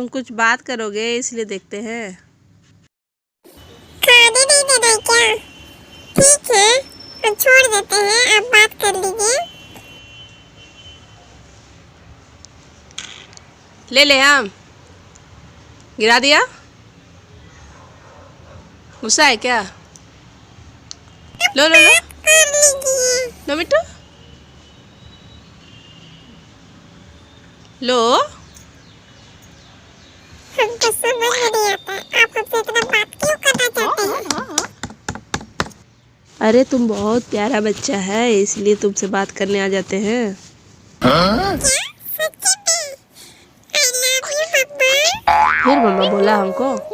कुछ बात करोगे इसलिए देखते हैं। खाने नहीं देना है क्या? ठीक है, हम छोड़ देते हैं, आप बात कर लीजिए। ले ले आम। गिरा दिया। गुस्सा है क्या? लो लो लो कर लीजिए। लो मिट्टू लो। हमको समझ में नहीं आता, आप हमसे इतना बात क्यों करना चाहते हैं? अरे तुम बहुत प्यारा बच्चा है इसलिए तुमसे बात करने आ जाते हैं। क्या? सच्ची में? I love you, मम्मा। फिर मम्मा बोला हमको।